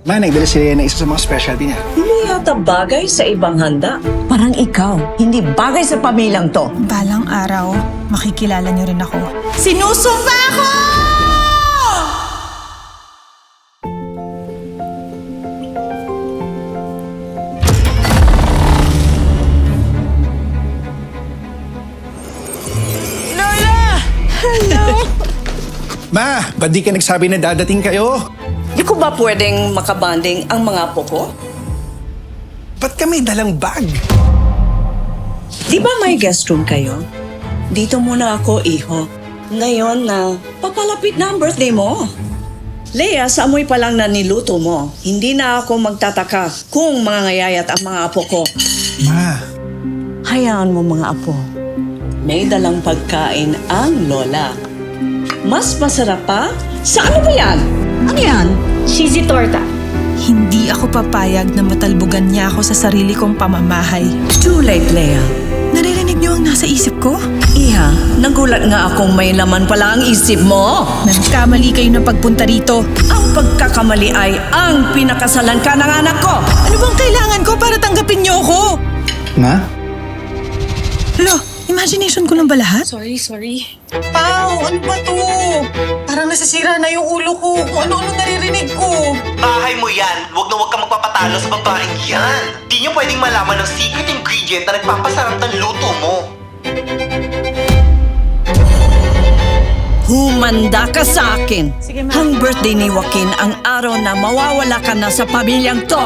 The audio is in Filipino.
Ma, nagdala si Rhea ng isa sa mga specialty niya. Hindi yata bagay sa ibang handa. Parang ikaw, hindi bagay sa pamilyang to. Balang araw, makikilala niyo rin ako. Sinusumpa ako! Ma, ba't di ka nagsabi na dadating kayo? Di ko ba pwedeng makabanding ang mga apo ko? Ba't kami dalang bag? Di ba may guest room kayo? Dito muna ako, iho. Ngayon na papalapit na ang birthday mo. Leia, sa amoy pa lang na niluto mo, hindi na ako magtataka kung mangangayayat ang mga apo ko. Ma, Hayaan mo mga apo. May dalang pagkain ang lola. Mas masarap pa? Sa ano ba yan? Ano yan? Cheesy torta. Hindi ako papayag na matalbugan niya ako sa sarili kong pamamahay. Too late, Leia. Naririnig niyo ang nasa isip ko? Iha, nagulat nga akong may laman pala ang isip mo. Nagkamali kayo ng pagpunta rito. Ang pagkakamali ay ang pinakasalan ka ng anak ko. Ano bang kailangan ko para tanggapin niyo ako? Ma? Lo, imagination ko lang ba lahat? Sorry. Pao, ano ba to? Parang nasisira na yung ulo ko. Kung ano-ano naririnig ko. Bahay mo yan. Huwag na huwag kang magpapatalo sa babaeng yan. Di niyo pwedeng malaman ng secret ingredient na nagpapasarap ng luto mo. Humanda ka sa akin. Ang birthday ni Joaquin ang araw na mawawala ka na sa pamilyang to.